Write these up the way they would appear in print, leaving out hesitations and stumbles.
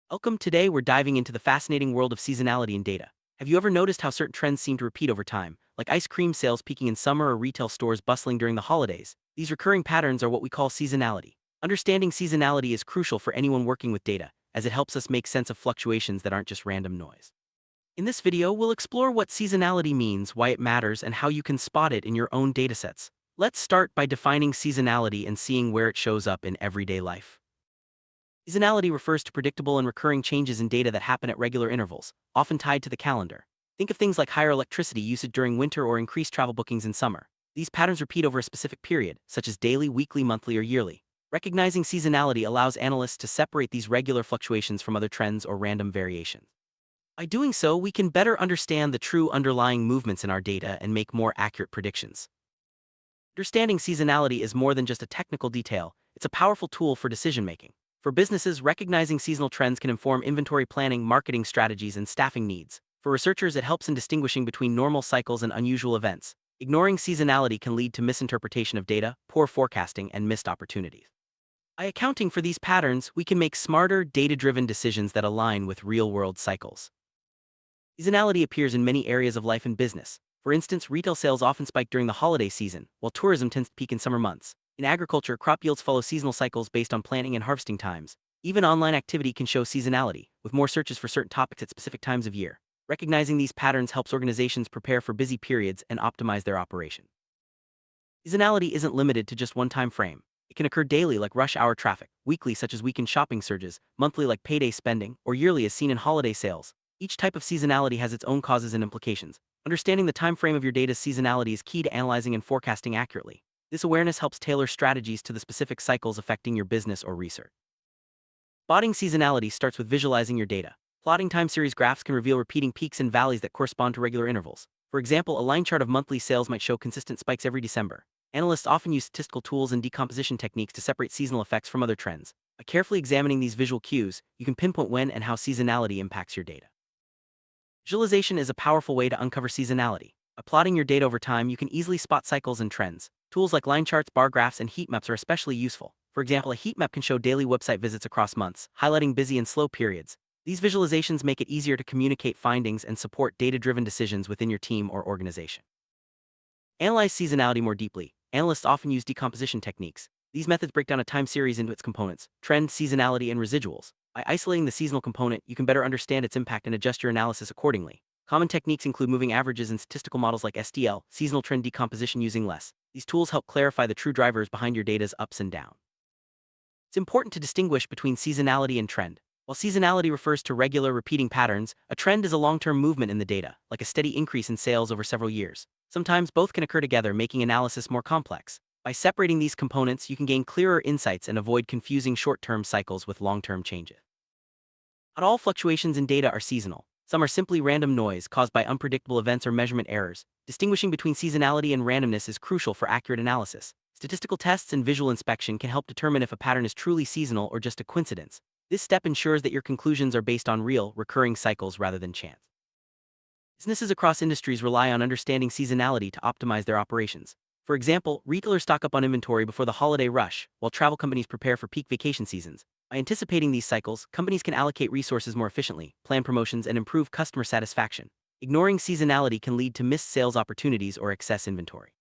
Welcome. Today, we're diving into the fascinating world of seasonality and data. Have you ever noticed how certain trends seem to repeat over time, like ice cream sales peaking in summer or retail stores bustling during the holidays? These recurring patterns are what we call seasonality. Understanding seasonality is crucial for anyone working with data, as it helps us make sense of fluctuations that aren't just random noise. In this video, we'll explore what seasonality means, why it matters, and how you can spot it in your own datasets. Let's start by defining seasonality and seeing where it shows up in everyday life. Seasonality refers to predictable and recurring changes in data that happen at regular intervals, often tied to the calendar. Think of things like higher electricity usage during winter or increased travel bookings in summer. These patterns repeat over a specific period, such as daily, weekly, monthly, or yearly. Recognizing seasonality allows analysts to separate these regular fluctuations from other trends or random variations. By doing so, we can better understand the true underlying movements in our data and make more accurate predictions. Understanding seasonality is more than just a technical detail, it's a powerful tool for decision-making. For businesses, recognizing seasonal trends can inform inventory planning, marketing strategies, and staffing needs. For researchers, it helps in distinguishing between normal cycles and unusual events. Ignoring seasonality can lead to misinterpretation of data, poor forecasting, and missed opportunities. By accounting for these patterns, we can make smarter, data-driven decisions that align with real-world cycles. Seasonality appears in many areas of life and business. For instance, retail sales often spike during the holiday season, while tourism tends to peak in summer months. In agriculture, crop yields follow seasonal cycles based on planting and harvesting times. Even online activity can show seasonality, with more searches for certain topics at specific times of year. Recognizing these patterns helps organizations prepare for busy periods and optimize their operation. Seasonality isn't limited to just one time frame. It can occur daily like rush hour traffic, weekly such as weekend shopping surges, monthly like payday spending, or yearly as seen in holiday sales. Each type of seasonality has its own causes and implications. Understanding the time frame of your data's seasonality is key to analyzing and forecasting accurately. This awareness helps tailor strategies to the specific cycles affecting your business or research. Spotting seasonality starts with visualizing your data. Plotting time series graphs can reveal repeating peaks and valleys that correspond to regular intervals. For example, a line chart of monthly sales might show consistent spikes every December. Analysts often use statistical tools and decomposition techniques to separate seasonal effects from other trends. By carefully examining these visual cues, you can pinpoint when and how seasonality impacts your data. Visualization is a powerful way to uncover seasonality. By plotting your data over time, you can easily spot cycles and trends. Tools like line charts, bar graphs, and heat maps are especially useful. For example, a heat map can show daily website visits across months, highlighting busy and slow periods. These visualizations make it easier to communicate findings and support data-driven decisions within your team or organization. Analyze seasonality more deeply. Analysts often use decomposition techniques. These methods break down a time series into its components: trend, seasonality, and residuals. By isolating the seasonal component, you can better understand its impact and adjust your analysis accordingly. Common techniques include moving averages and statistical models like STL, seasonal trend decomposition using less. These tools help clarify the true drivers behind your data's ups and downs. It's important to distinguish between seasonality and trend. While seasonality refers to regular, repeating patterns, a trend is a long-term movement in the data, like a steady increase in sales over several years. Sometimes both can occur together, making analysis more complex. By separating these components, you can gain clearer insights and avoid confusing short-term cycles with long-term changes. Not all fluctuations in data are seasonal. Some are simply random noise caused by unpredictable events or measurement errors. Distinguishing between seasonality and randomness is crucial for accurate analysis. Statistical tests and visual inspection can help determine if a pattern is truly seasonal or just a coincidence. This step ensures that your conclusions are based on real, recurring cycles rather than chance. Businesses across industries rely on understanding seasonality to optimize their operations. For example, retailers stock up on inventory before the holiday rush, while travel companies prepare for peak vacation seasons. By anticipating these cycles, companies can allocate resources more efficiently, plan promotions, and improve customer satisfaction. Ignoring seasonality can lead to missed sales opportunities or excess inventory.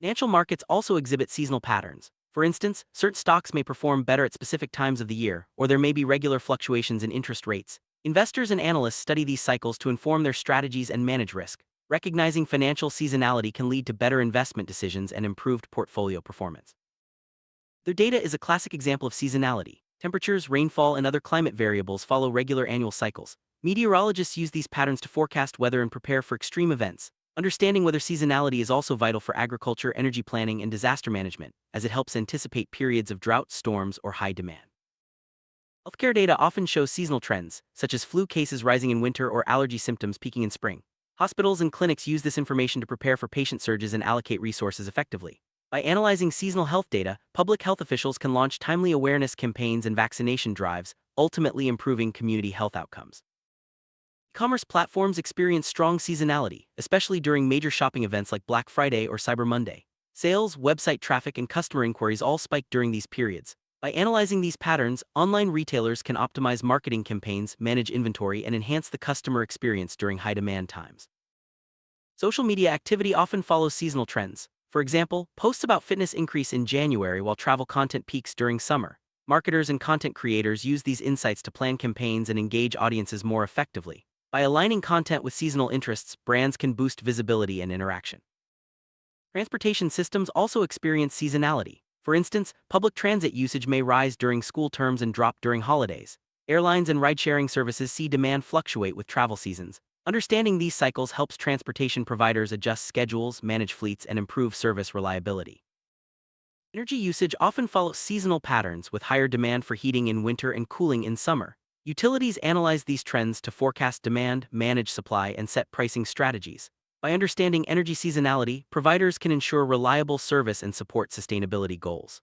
Financial markets also exhibit seasonal patterns. For instance, certain stocks may perform better at specific times of the year, or there may be regular fluctuations in interest rates. Investors and analysts study these cycles to inform their strategies and manage risk. Recognizing financial seasonality can lead to better investment decisions and improved portfolio performance. Their data is a classic example of seasonality. Temperatures, rainfall, and other climate variables follow regular annual cycles. Meteorologists use these patterns to forecast weather and prepare for extreme events. Understanding weather seasonality is also vital for agriculture, energy planning, and disaster management, as it helps anticipate periods of drought, storms, or high demand. Healthcare data often shows seasonal trends, such as flu cases rising in winter or allergy symptoms peaking in spring. Hospitals and clinics use this information to prepare for patient surges and allocate resources effectively. By analyzing seasonal health data, public health officials can launch timely awareness campaigns and vaccination drives, ultimately improving community health outcomes. E-commerce platforms experience strong seasonality, especially during major shopping events like Black Friday or Cyber Monday. Sales, website traffic, and customer inquiries all spike during these periods. By analyzing these patterns, online retailers can optimize marketing campaigns, manage inventory, and enhance the customer experience during high demand times. Social media activity often follows seasonal trends. For example, posts about fitness increase in January while travel content peaks during summer. Marketers and content creators use these insights to plan campaigns and engage audiences more effectively. By aligning content with seasonal interests, brands can boost visibility and interaction. Transportation systems also experience seasonality. For instance, public transit usage may rise during school terms and drop during holidays. Airlines and ride-sharing services see demand fluctuate with travel seasons. Understanding these cycles helps transportation providers adjust schedules, manage fleets, and improve service reliability. Energy usage often follows seasonal patterns with higher demand for heating in winter and cooling in summer. Utilities analyze these trends to forecast demand, manage supply, and set pricing strategies. By understanding energy seasonality, providers can ensure reliable service and support sustainability goals.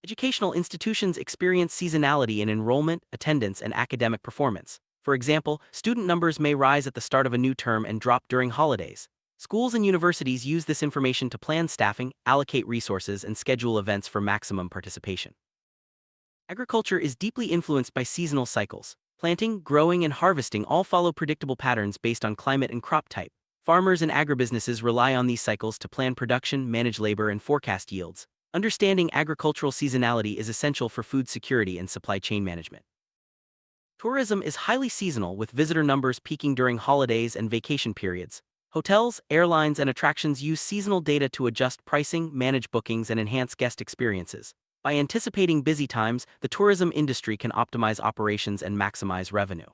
Educational institutions experience seasonality in enrollment, attendance, and academic performance. For example, student numbers may rise at the start of a new term and drop during holidays. Schools and universities use this information to plan staffing, allocate resources, and schedule events for maximum participation. Agriculture is deeply influenced by seasonal cycles. Planting, growing, and harvesting all follow predictable patterns based on climate and crop type. Farmers and agribusinesses rely on these cycles to plan production, manage labor, and forecast yields. Understanding agricultural seasonality is essential for food security and supply chain management. Tourism is highly seasonal, with visitor numbers peaking during holidays and vacation periods. Hotels, airlines, and attractions use seasonal data to adjust pricing, manage bookings, and enhance guest experiences. By anticipating busy times, the tourism industry can optimize operations and maximize revenue.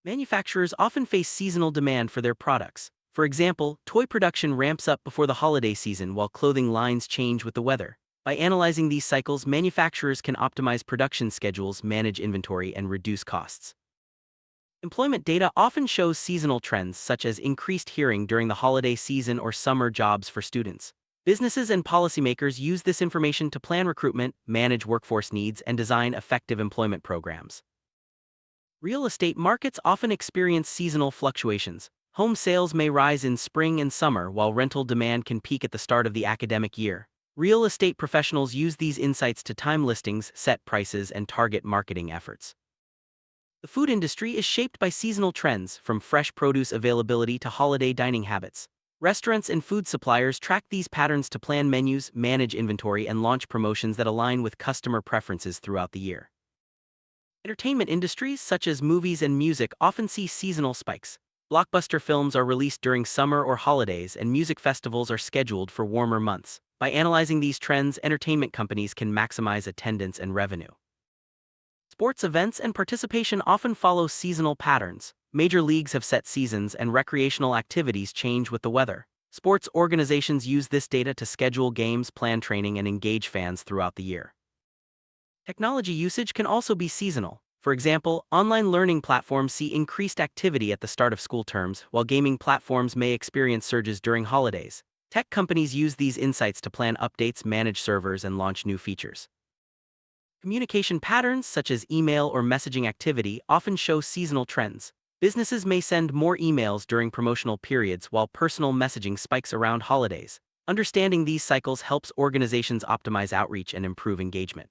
Manufacturers often face seasonal demand for their products. For example, toy production ramps up before the holiday season while clothing lines change with the weather. By analyzing these cycles, manufacturers can optimize production schedules, manage inventory, and reduce costs. Employment data often shows seasonal trends such as increased hiring during the holiday season or summer jobs for students. Businesses and policymakers use this information to plan recruitment, manage workforce needs, and design effective employment programs. Real estate markets often experience seasonal fluctuations. Home sales may rise in spring and summer, while rental demand can peak at the start of the academic year. Real estate professionals use these insights to time listings, set prices, and target marketing efforts. The food industry is shaped by seasonal trends, from fresh produce availability to holiday dining habits. Restaurants and food suppliers track these patterns to plan menus, manage inventory, and launch promotions that align with customer preferences throughout the year. Entertainment industries such as movies and music often see seasonal spikes. Blockbuster films are released during summer or holidays, and music festivals are scheduled for warmer months. By analyzing these trends, entertainment companies can maximize attendance and revenue. Sports events and participation often follow seasonal patterns. Major leagues have set seasons, and recreational activities change with the weather. Sports organizations use this data to schedule games, plan training, and engage fans throughout the year. Technology usage can also be seasonal. For example, online learning platforms see increased activity at the start of school terms, while gaming platforms may experience surges during holidays. Tech companies use these insights to plan updates, manage servers, and launch new features. Communication patterns such as email or messaging activity often show seasonal trends. Businesses may send more emails during promotional periods, while personal messaging spikes around holidays. Understanding these cycles helps organizations optimize outreach and improve engagement.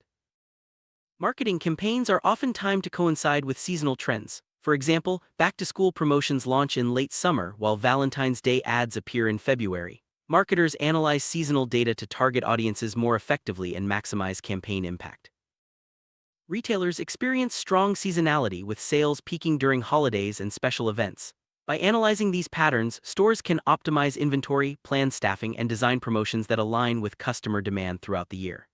Marketing campaigns are often timed to coincide with seasonal trends. For example, back-to-school promotions launch in late summer, while Valentine's Day ads appear in February. Marketers analyze seasonal data to target audiences more effectively and maximize campaign impact. Retailers experience strong seasonality, with sales peaking during holidays and special events. By analyzing these patterns, stores can optimize inventory, plan staffing, and design promotions that align with customer demand throughout the year.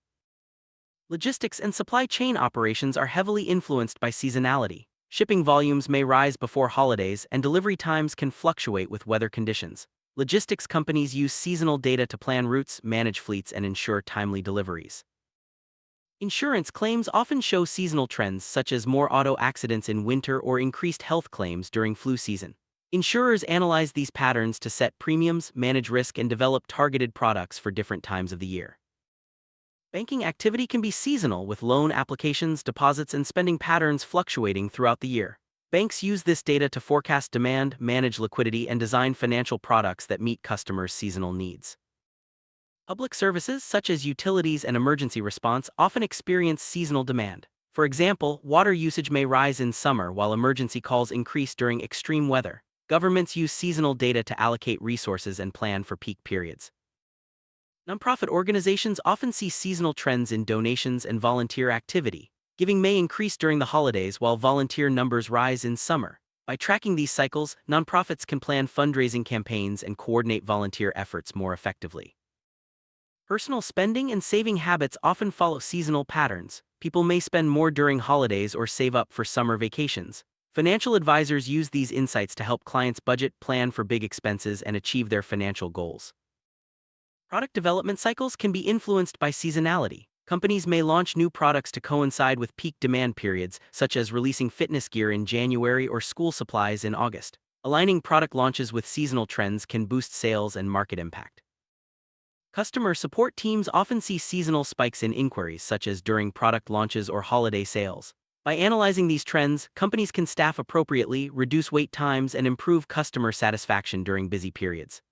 Logistics and supply chain operations are heavily influenced by seasonality. Shipping volumes may rise before holidays, and delivery times can fluctuate with weather conditions. Logistics companies use seasonal data to plan routes, manage fleets, and ensure timely deliveries. Insurance claims often show seasonal trends, such as more auto accidents in winter or increased health claims during flu season. Insurers analyze these patterns to set premiums, manage risk, and develop targeted products for different times of the year. Banking activity can be seasonal, with loan applications, deposits, and spending patterns fluctuating throughout the year. Banks use this data to forecast demand, manage liquidity, and design financial products that meet customers' seasonal needs. Public services, such as utilities and emergency response, often experience seasonal demand. For example, water usage may rise in summer while emergency calls increase during extreme weather. Governments use seasonal data to allocate resources and plan for peak periods. Nonprofit organizations often see seasonal trends in donations and volunteer activity. Giving may increase during the holidays while volunteer numbers rise in summer. By tracking these cycles, nonprofits can plan fundraising campaigns and coordinate volunteer efforts more effectively. Personal spending and saving habits often follow seasonal patterns. People may spend more during holidays or save up for summer vacations. Financial advisors use these insights to help clients budget, plan for big expenses, and achieve their financial goals. Product development cycles can be influenced by seasonality. Companies may launch new products to coincide with peak demand periods, such as releasing fitness gear in January or school supplies in August. Aligning product launches with seasonal trends can boost sales and market impact. Customer support teams often see seasonal spikes in inquiries, such as during product launches or holiday sales. By analyzing these trends, companies can staff appropriately, reduce wait times, and improve customer satisfaction during busy periods.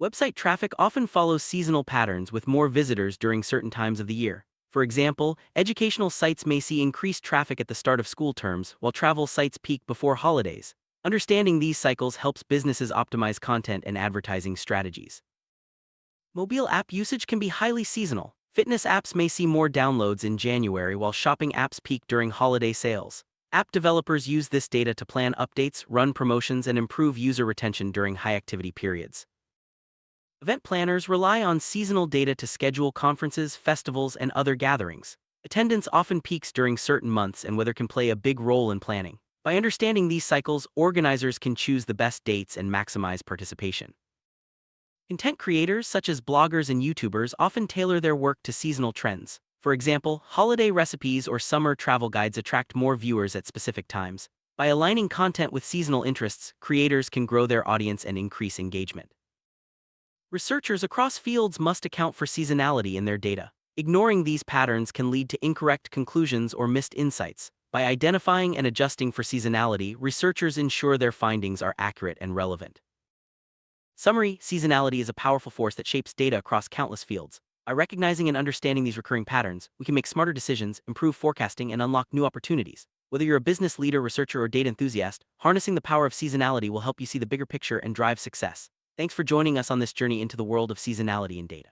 Website traffic often follows seasonal patterns with more visitors during certain times of the year. For example, educational sites may see increased traffic at the start of school terms, while travel sites peak before holidays. Understanding these cycles helps businesses optimize content and advertising strategies. Mobile app usage can be highly seasonal. Fitness apps may see more downloads in January while shopping apps peak during holiday sales. App developers use this data to plan updates, run promotions, and improve user retention during high-activity periods. Event planners rely on seasonal data to schedule conferences, festivals, and other gatherings. Attendance often peaks during certain months, and weather can play a big role in planning. By understanding these cycles, organizers can choose the best dates and maximize participation. Content creators, such as bloggers and YouTubers, often tailor their work to seasonal trends. For example, holiday recipes or summer travel guides attract more viewers at specific times. By aligning content with seasonal interests, creators can grow their audience and increase engagement. Researchers across fields must account for seasonality in their data. Ignoring these patterns can lead to incorrect conclusions or missed insights. By identifying and adjusting for seasonality, researchers ensure their findings are accurate and relevant. Summary: seasonality is a powerful force that shapes data across countless fields. By recognizing and understanding these recurring patterns, we can make smarter decisions, improve forecasting, and unlock new opportunities. Whether you're a business leader, researcher, or data enthusiast, harnessing the power of seasonality will help you see the bigger picture and drive success. Thanks for joining us on this journey into the world of seasonality in data.